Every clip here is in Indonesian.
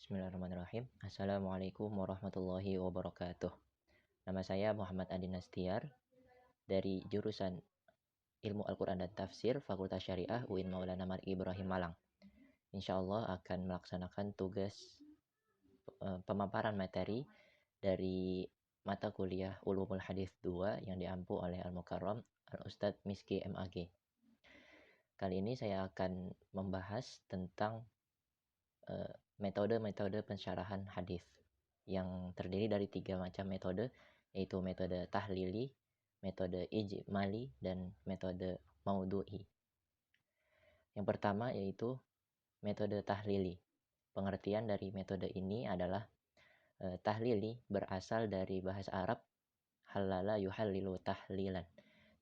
Bismillahirrahmanirrahim. Assalamualaikum warahmatullahi wabarakatuh. Nama saya Muhammad Adi Nastiar dari jurusan Ilmu Al-Quran dan Tafsir Fakultas Syariah UIN Maulana Malik Ibrahim Malang. Insya Allah akan melaksanakan tugas pemaparan materi dari mata kuliah Ulumul Hadis 2 yang diampu oleh Al-Mukarram Al-Ustadz Miski MAG. Kali ini saya akan membahas tentang metode-metode pensyarahan hadis yang terdiri dari 3 macam metode, yaitu metode tahlili, metode ijmali, dan metode maudhu'i. Yang pertama yaitu metode tahlili. Pengertian dari metode ini adalah tahlili berasal dari bahasa Arab halala yuhallilu tahlilan,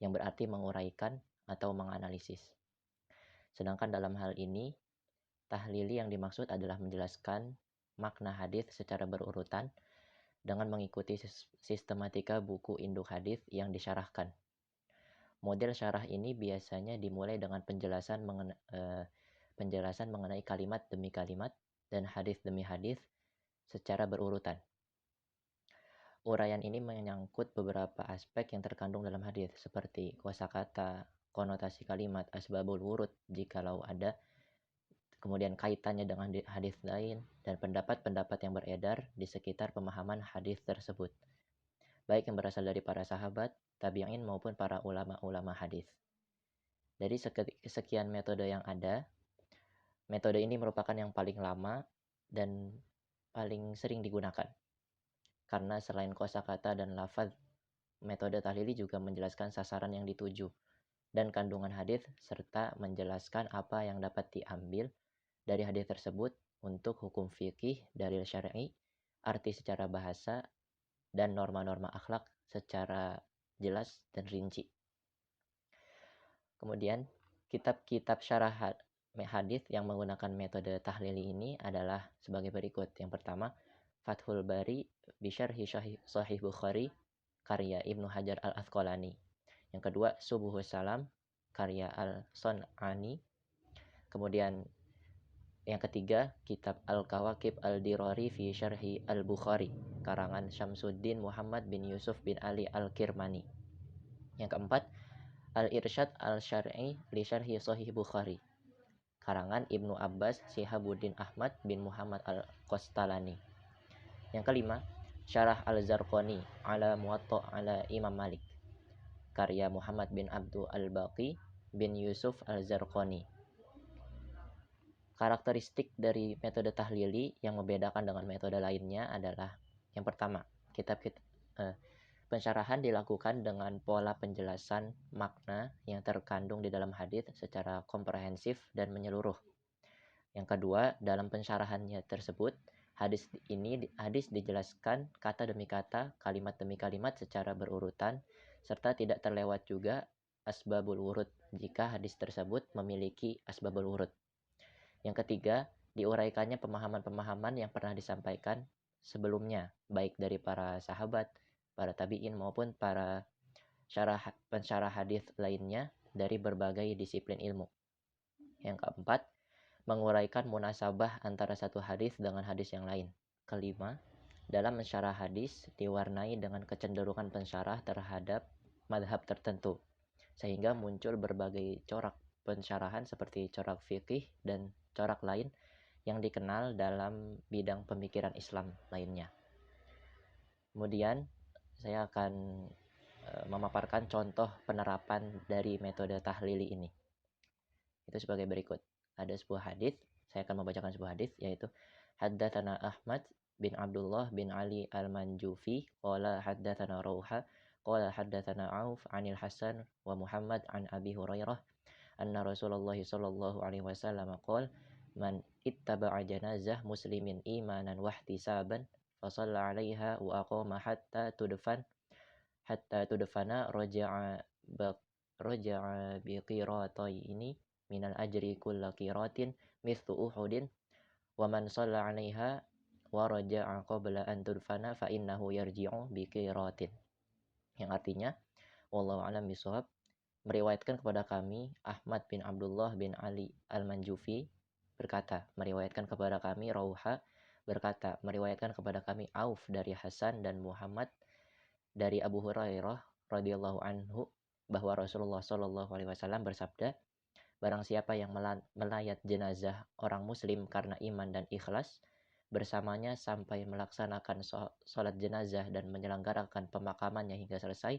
yang berarti menguraikan atau menganalisis. Sedangkan dalam hal ini tahlili yang dimaksud adalah menjelaskan makna hadis secara berurutan dengan mengikuti sistematika buku induk hadis yang disyarahkan. Model syarah ini biasanya dimulai dengan penjelasan mengenai kalimat demi kalimat dan hadis demi hadis secara berurutan. Uraian ini menyangkut beberapa aspek yang terkandung dalam hadis seperti kosakata, konotasi kalimat, asbabul wurud jikalau ada, kemudian kaitannya dengan hadis lain, dan pendapat-pendapat yang beredar di sekitar pemahaman hadis tersebut, baik yang berasal dari para sahabat, tabi'in maupun para ulama-ulama hadis. Dari sekian metode yang ada, metode ini merupakan yang paling lama dan paling sering digunakan. Karena selain kosakata dan lafaz, metode tahlili juga menjelaskan sasaran yang dituju dan kandungan hadis serta menjelaskan apa yang dapat diambil dari hadis tersebut untuk hukum fikih, dalil syar'i, arti secara bahasa, dan norma-norma akhlak secara jelas dan rinci. Kemudian, kitab-kitab syarah hadis yang menggunakan metode tahlili ini adalah sebagai berikut. Yang pertama, Fathul Bari Bisyarhi Sahih Bukhari karya Ibnu Hajar Al-Asqalani. Yang kedua, Subuhus Salam karya Al-Sun'ani. Kemudian yang ketiga, kitab Al-Kawakib Al-Dirari fi Syarhi Al-Bukhari karangan Syamsuddin Muhammad bin Yusuf bin Ali Al-Kirmani. Yang keempat, Al-Irsyad Al-Syar'i li Syarhi Sahih Bukhari karangan Ibnu Abbas Sihabuddin Ahmad bin Muhammad Al-Qastalani. Yang kelima, Syarah Al-Zarqani ala Muwatta ala Imam Malik karya Muhammad bin Abdul Al-Baqi bin Yusuf Al-Zarqani. Karakteristik dari metode tahlili yang membedakan dengan metode lainnya adalah yang pertama, pensyarahan dilakukan dengan pola penjelasan makna yang terkandung di dalam hadis secara komprehensif dan menyeluruh. Yang kedua, dalam pensyarahannya tersebut, hadis dijelaskan kata demi kata, kalimat demi kalimat secara berurutan, serta tidak terlewat juga asbabul wurud jika hadis tersebut memiliki asbabul wurud. Yang ketiga, diuraikannya pemahaman-pemahaman yang pernah disampaikan sebelumnya, baik dari para sahabat, para tabi'in maupun para pensyarah hadis lainnya dari berbagai disiplin ilmu. Yang keempat, menguraikan munasabah antara satu hadis dengan hadis yang lain. Kelima, dalam mensyarah hadis diwarnai dengan kecenderungan pensyarah terhadap madhab tertentu, sehingga muncul berbagai corak pensyarahan seperti corak fikih dan corak lain yang dikenal dalam bidang pemikiran Islam lainnya. Kemudian saya akan memaparkan contoh penerapan dari metode tahlili ini. Itu sebagai berikut. Ada sebuah hadis, saya akan membacakan sebuah hadis, yaitu Haddatsana Ahmad bin Abdullah bin Ali Al-Manjufi qala haddatsana Rauha qala haddatsana Auf 'anil Hasan wa Muhammad an Abi Hurairah anna Rasulullah sallallahu alaihi wasallam qala man ittaba'a janazah muslimin imanan wa ihtisaban fa shalla 'alaiha wa aqama hatta tudfana raja'a bi qirataini minal ajri kulla qiratin mithlu uhudin wa man shalla 'alaiha wa raja'a qabla an tudfana fa innahu yarji'u bi qiratin. Yang artinya, wallahu a'lam bishawab, meriwayatkan kepada kami Ahmad bin Abdullah bin Ali Al-Manjufi berkata, meriwayatkan kepada kami Rauha berkata, meriwayatkan kepada kami Auf dari Hasan dan Muhammad dari Abu Hurairah radhiyallahu anhu bahwa Rasulullah Shallallahu alaihi wasallam bersabda, barang siapa yang melayat jenazah orang muslim karena iman dan ikhlas bersamanya sampai melaksanakan sholat jenazah dan menyelenggarakan pemakamannya hingga selesai,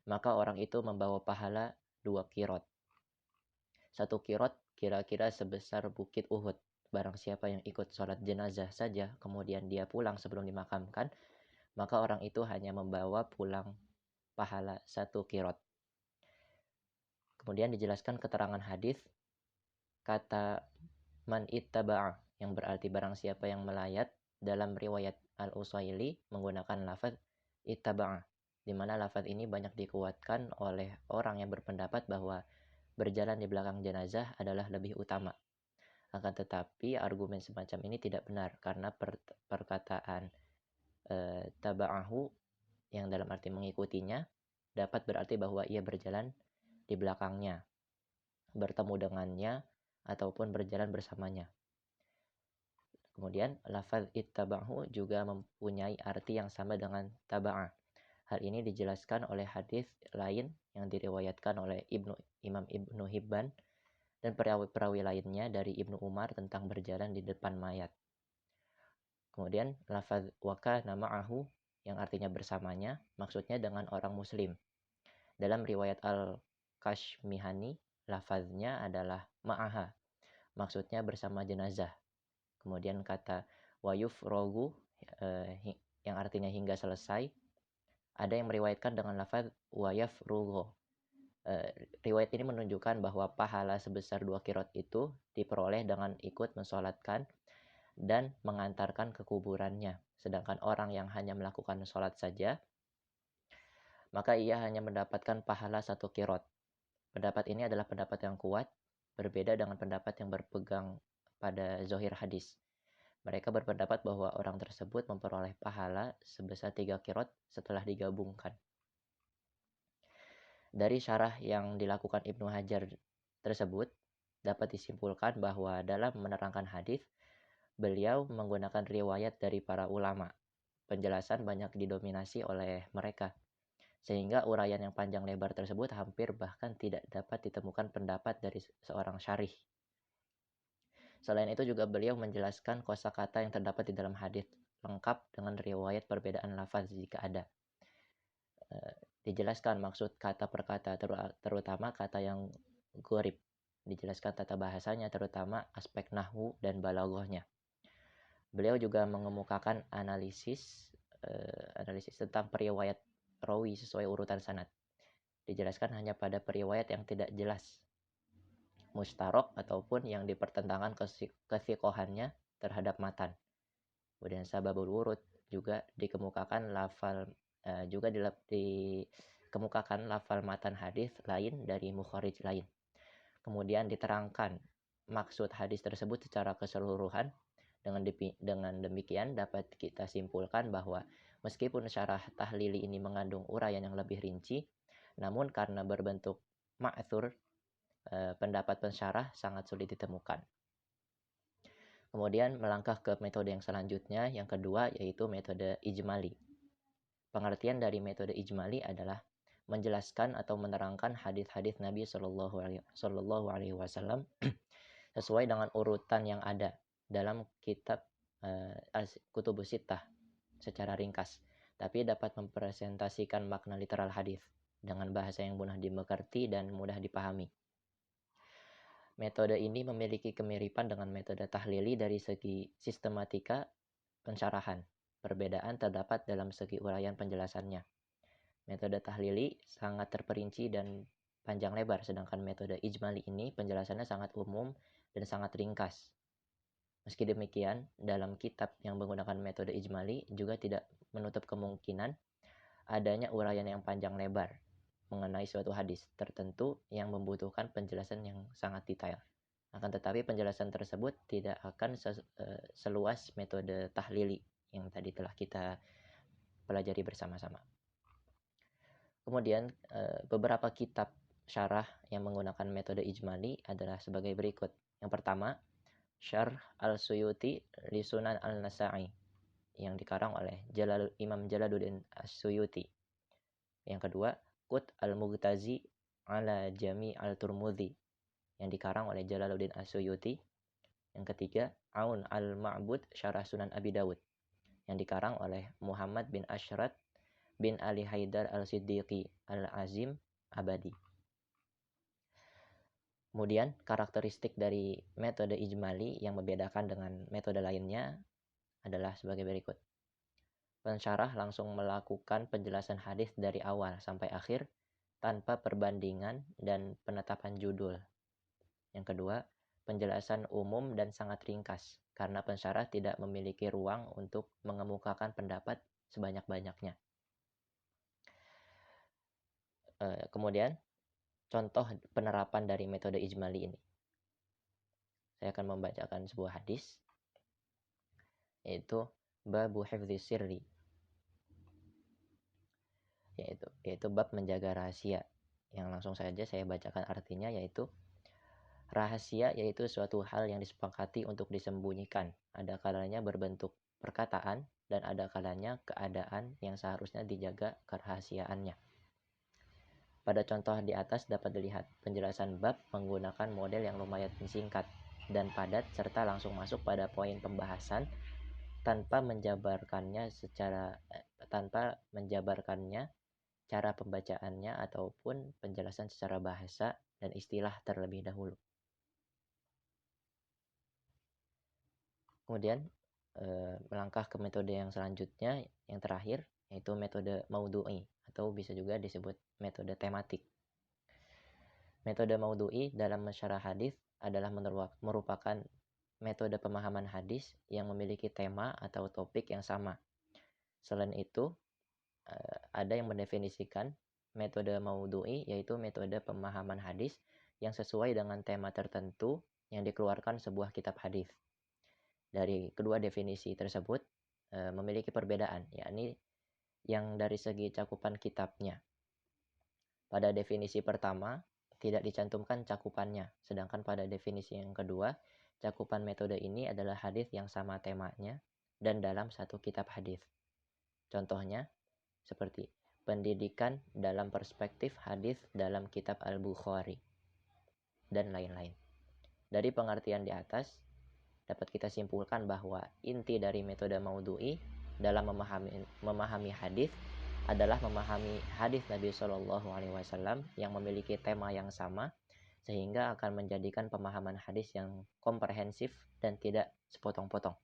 maka orang itu membawa pahala 2 kirot. 1 kirot kira-kira sebesar bukit Uhud. Barang siapa yang ikut sholat jenazah saja, kemudian dia pulang sebelum dimakamkan, maka orang itu hanya membawa pulang pahala 1 kirot. Kemudian dijelaskan keterangan hadis, kata man ittaba'a, yang berarti barang siapa yang melayat, dalam riwayat Al-Usaili menggunakan lafaz ittaba'a, di mana lafaz ini banyak dikuatkan oleh orang yang berpendapat bahwa berjalan di belakang jenazah adalah lebih utama. Akan tetapi argumen semacam ini tidak benar karena perkataan taba'ahu yang dalam arti mengikutinya dapat berarti bahwa ia berjalan di belakangnya, bertemu dengannya, ataupun berjalan bersamanya. Kemudian lafaz ittaba'hu juga mempunyai arti yang sama dengan taba'a. Hal ini dijelaskan oleh hadis lain yang diriwayatkan oleh Imam Ibnu Hibban dan perawi-perawi lainnya dari Ibnu Umar tentang berjalan di depan mayat. Kemudian lafaz waka nama'ahu yang artinya bersamanya, maksudnya dengan orang muslim. Dalam riwayat Al-Kashmihani, lafaznya adalah ma'aha, maksudnya bersama jenazah. Kemudian kata wayuf rogu yang artinya hingga selesai, ada yang meriwayatkan dengan lafaz wayaf rugo. Riwayat ini menunjukkan bahwa pahala sebesar 2 kirot itu diperoleh dengan ikut mensolatkan dan mengantarkan ke kuburannya. Sedangkan orang yang hanya melakukan sholat saja, maka ia hanya mendapatkan pahala 1 kirot. Pendapat ini adalah pendapat yang kuat, berbeda dengan pendapat yang berpegang pada zohir hadis. Mereka berpendapat bahwa orang tersebut memperoleh pahala sebesar 3 kirot setelah digabungkan. Dari syarah yang dilakukan Ibnu Hajar tersebut, dapat disimpulkan bahwa dalam menerangkan hadis, beliau menggunakan riwayat dari para ulama. Penjelasan banyak didominasi oleh mereka, sehingga uraian yang panjang lebar tersebut hampir bahkan tidak dapat ditemukan pendapat dari seorang syarih. Selain itu juga beliau menjelaskan kosakata yang terdapat di dalam hadis, lengkap dengan riwayat perbedaan lafaz jika ada. Dijelaskan maksud kata per kata, terutama kata yang gharib. Dijelaskan tata bahasanya, terutama aspek nahwu dan balaghahnya. Beliau juga mengemukakan analisis tentang periwayat rawi sesuai urutan sanad. Dijelaskan hanya pada periwayat yang tidak jelas, mustarok ataupun yang dipertentangkan kesikohannya terhadap matan. Kemudian sababul wurud juga dikemukakan dikemukakan lafal matan hadis lain dari mukharij lain. Kemudian diterangkan maksud hadis tersebut secara keseluruhan. Dengan demikian dapat kita simpulkan bahwa meskipun syarah tahlili ini mengandung uraian yang lebih rinci, namun karena berbentuk ma'thur, pendapat pensyarah sangat sulit ditemukan. Kemudian melangkah ke metode yang selanjutnya, yang kedua, yaitu metode ijmali. Pengertian dari metode ijmali adalah menjelaskan atau menerangkan hadis-hadis Nabi Shallallahu Alaihi Wasallam sesuai dengan urutan yang ada dalam kitab Kutubus Sittah secara ringkas, tapi dapat mempresentasikan makna literal hadis dengan bahasa yang mudah dimengerti dan mudah dipahami. Metode ini memiliki kemiripan dengan metode tahlili dari segi sistematika pensyarahan. Perbedaan terdapat dalam segi uraian penjelasannya. Metode tahlili sangat terperinci dan panjang lebar, sedangkan metode ijmali ini penjelasannya sangat umum dan sangat ringkas. Meski demikian, dalam kitab yang menggunakan metode ijmali juga tidak menutup kemungkinan adanya uraian yang panjang lebar mengenai suatu hadis tertentu yang membutuhkan penjelasan yang sangat detail. Akan tetapi penjelasan tersebut tidak akan seluas metode tahlili yang tadi telah kita pelajari bersama-sama. Kemudian beberapa kitab syarah yang menggunakan metode ijmali adalah sebagai berikut. Yang pertama, Syarh Al-Suyuti li Sunan Al-Nasa'i yang dikarang oleh Imam Jalaluddin As-Suyuti. Yang kedua, Qut Al-Mughtazi ala Jami Al-Turmudzi yang dikarang oleh Jalaluddin As-Suyuti. Yang ketiga, Aun Al-Ma'bud Syarah Sunan Abi Dawud yang dikarang oleh Muhammad bin Ashrat bin Ali Haidar Al-Siddiqi Al-Azim Abadi. Kemudian karakteristik dari metode ijmali yang membedakan dengan metode lainnya adalah sebagai berikut. Pensyarah langsung melakukan penjelasan hadis dari awal sampai akhir tanpa perbandingan dan penetapan judul. Yang kedua, penjelasan umum dan sangat ringkas karena pensyarah tidak memiliki ruang untuk mengemukakan pendapat sebanyak-banyaknya. Kemudian contoh penerapan dari metode ijmali ini. Saya akan membacakan sebuah hadis, yaitu babu hifdzis sirri, yaitu bab menjaga rahasia. Yang langsung saja saya bacakan artinya, yaitu rahasia yaitu suatu hal yang disepakati untuk disembunyikan. Ada kalanya berbentuk perkataan dan ada kalanya keadaan yang seharusnya dijaga kerahasiaannya. Pada contoh di atas dapat dilihat penjelasan bab menggunakan model yang lumayan singkat dan padat serta langsung masuk pada poin pembahasan tanpa menjabarkannya cara pembacaannya ataupun penjelasan secara bahasa dan istilah terlebih dahulu. Kemudian melangkah ke metode yang selanjutnya, yang terakhir, yaitu metode maudhu'i atau bisa juga disebut metode tematik. Metode maudhu'i dalam mensyarah hadis adalah merupakan metode pemahaman hadis yang memiliki tema atau topik yang sama. Selain itu, ada yang mendefinisikan metode maudhu'i yaitu metode pemahaman hadis yang sesuai dengan tema tertentu yang dikeluarkan sebuah kitab hadis. Dari kedua definisi tersebut memiliki perbedaan, yakni yang dari segi cakupan kitabnya. Pada definisi pertama tidak dicantumkan cakupannya, sedangkan pada definisi yang kedua, cakupan metode ini adalah hadis yang sama temanya dan dalam satu kitab hadis. Contohnya seperti pendidikan dalam perspektif hadis dalam kitab Al-Bukhari dan lain-lain. Dari pengertian di atas dapat kita simpulkan bahwa inti dari metode maudhu'i dalam memahami hadis adalah memahami hadis Nabi Shallallahu Alaihi Wasallam yang memiliki tema yang sama, sehingga akan menjadikan pemahaman hadis yang komprehensif dan tidak sepotong-potong.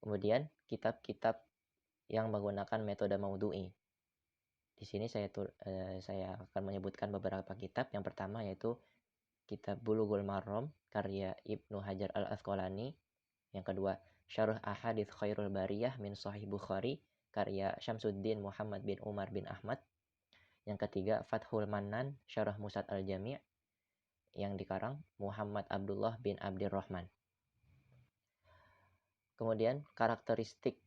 Kemudian kitab-kitab yang menggunakan metode maudhu'i. Di sini saya akan menyebutkan beberapa kitab. Yang pertama yaitu kitab Bulughul Maram karya Ibnu Hajar Al-Asqalani. Yang kedua, Syarh Ahadits Khairul Bariyah min Sahih Bukhari karya Syamsuddin Muhammad bin Umar bin Ahmad. Yang ketiga, Fathul Mannan Syarah Musad Al-Jami' yang dikarang Muhammad Abdullah bin Abdirrahman. Kemudian karakteristik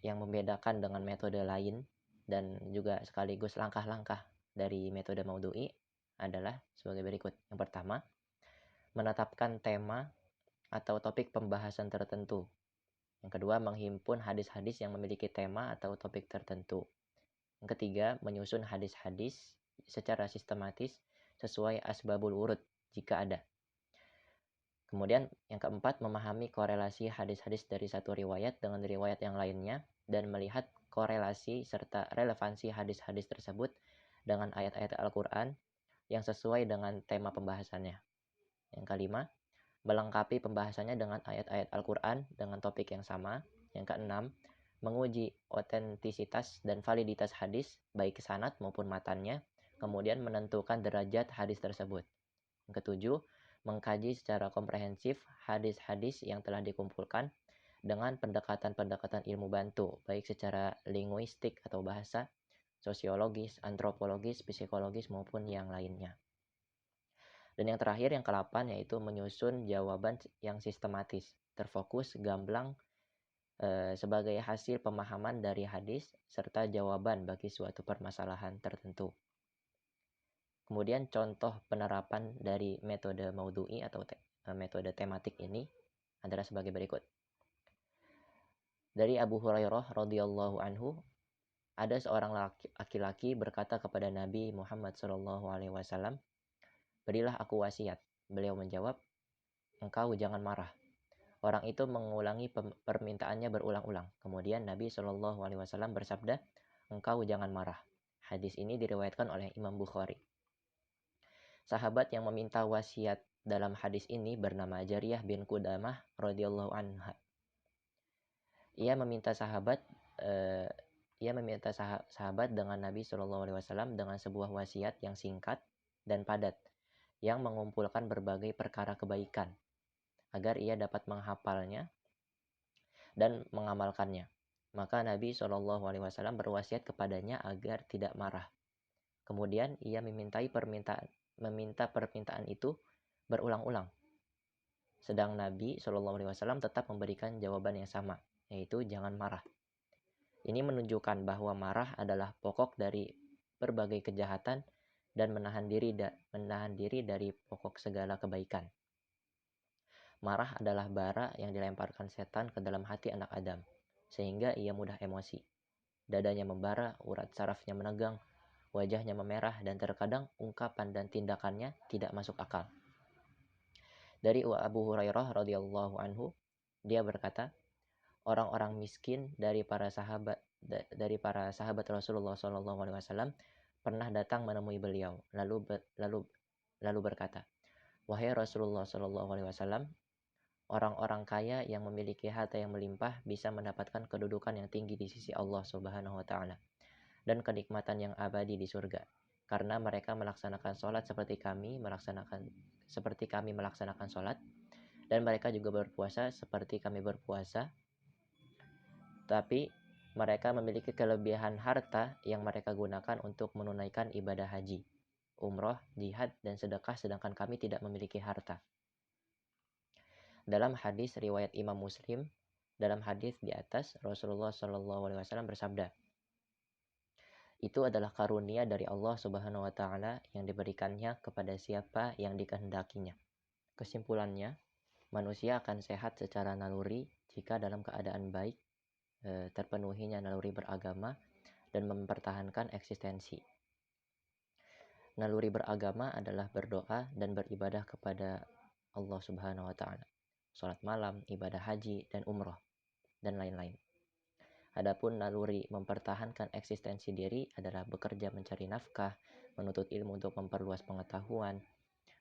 yang membedakan dengan metode lain dan juga sekaligus langkah-langkah dari metode maudhu'i adalah sebagai berikut. Yang pertama, menetapkan tema atau topik pembahasan tertentu. Yang kedua, menghimpun hadis-hadis yang memiliki tema atau topik tertentu. Yang ketiga, menyusun hadis-hadis secara sistematis sesuai asbabul wurud jika ada. Kemudian yang keempat, memahami korelasi hadis-hadis dari satu riwayat dengan riwayat yang lainnya dan melihat korelasi serta relevansi hadis-hadis tersebut dengan ayat-ayat Al-Quran yang sesuai dengan tema pembahasannya. Yang kelima, melengkapi pembahasannya dengan ayat-ayat Al-Quran dengan topik yang sama. Yang keenam, menguji otentisitas dan validitas hadis, baik sanad maupun matannya, kemudian menentukan derajat hadis tersebut. Yang ketujuh, mengkaji secara komprehensif hadis-hadis yang telah dikumpulkan dengan pendekatan-pendekatan ilmu bantu, baik secara linguistik atau bahasa, sosiologis, antropologis, psikologis, maupun yang lainnya. Dan yang terakhir, yang ke-8, yaitu menyusun jawaban yang sistematis, terfokus, gamblang, sebagai hasil pemahaman dari hadis, serta jawaban bagi suatu permasalahan tertentu. Kemudian contoh penerapan dari metode maudhu'i atau metode tematik ini adalah sebagai berikut. Dari Abu Hurairah radhiyallahu anhu, ada seorang laki-laki berkata kepada Nabi Muhammad SAW, "Berilah aku wasiat." Beliau menjawab, "Engkau jangan marah." Orang itu mengulangi permintaannya berulang-ulang. Kemudian Nabi SAW bersabda, "Engkau jangan marah." Hadis ini diriwayatkan oleh Imam Bukhari. Sahabat yang meminta wasiat dalam hadis ini bernama Jariyah bin Qudamah radhiyallahu anha. Ia meminta sahabat dengan Nabi SAW dengan sebuah wasiat yang singkat dan padat yang mengumpulkan berbagai perkara kebaikan agar ia dapat menghafalnya dan mengamalkannya. Maka Nabi SAW berwasiat kepadanya agar tidak marah. Kemudian ia meminta permintaan itu berulang-ulang. Sedang Nabi SAW tetap memberikan jawaban yang sama, yaitu jangan marah. Ini menunjukkan bahwa marah adalah pokok dari berbagai kejahatan dan menahan diri dari pokok segala kebaikan. Marah adalah bara yang dilemparkan setan ke dalam hati anak Adam, sehingga ia mudah emosi. Dadanya membara, urat sarafnya menegang, wajahnya memerah, dan terkadang ungkapan dan tindakannya tidak masuk akal. Dari Abu Hurairah radhiyallahu anhu, dia berkata, orang-orang miskin dari para sahabat Rasulullah SAW pernah datang menemui beliau, lalu berkata, "Wahai Rasulullah SAW, orang-orang kaya yang memiliki harta yang melimpah bisa mendapatkan kedudukan yang tinggi di sisi Allah Subhanahu wa Ta'ala dan kenikmatan yang abadi di surga, karena mereka melaksanakan sholat seperti kami melaksanakan sholat, dan mereka juga berpuasa seperti kami berpuasa. Tapi mereka memiliki kelebihan harta yang mereka gunakan untuk menunaikan ibadah haji, umroh, jihad, dan sedekah, sedangkan kami tidak memiliki harta." Dalam hadis riwayat Imam Muslim, dalam hadis di atas, Rasulullah SAW bersabda, "Itu adalah karunia dari Allah Subhanahu wa Ta'ala yang diberikannya kepada siapa yang dikehendakinya." Kesimpulannya, manusia akan sehat secara naluri jika dalam keadaan baik, terpenuhinya naluri beragama dan mempertahankan eksistensi. Naluri beragama adalah berdoa dan beribadah kepada Allah Subhanahu wa Ta'ala, sholat malam, ibadah haji dan umroh, dan lain-lain. Adapun naluri mempertahankan eksistensi diri adalah bekerja mencari nafkah, menuntut ilmu untuk memperluas pengetahuan,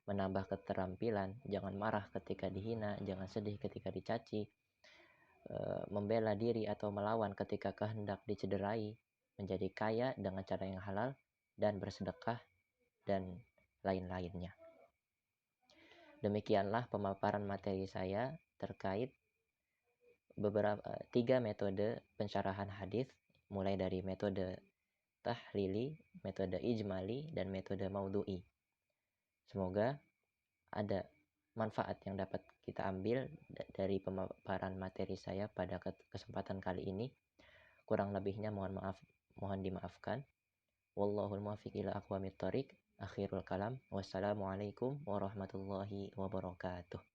menambah keterampilan, jangan marah ketika dihina, jangan sedih ketika dicaci, membela diri atau melawan ketika kehendak dicederai, menjadi kaya dengan cara yang halal, dan bersedekah, dan lain-lainnya. Demikianlah pemaparan materi saya terkait beberapa 3 metode pensyarahan hadis, mulai dari metode tahlili, metode ijmali, dan metode maudhu'i. Semoga ada manfaat yang dapat kita ambil dari pemaparan materi saya pada kesempatan kali ini. Kurang lebihnya mohon dimaafkan. Wallahul muwaffiq ila aqwamit thoriq. Akhirul kalam. Wassalamualaikum warahmatullahi wabarakatuh.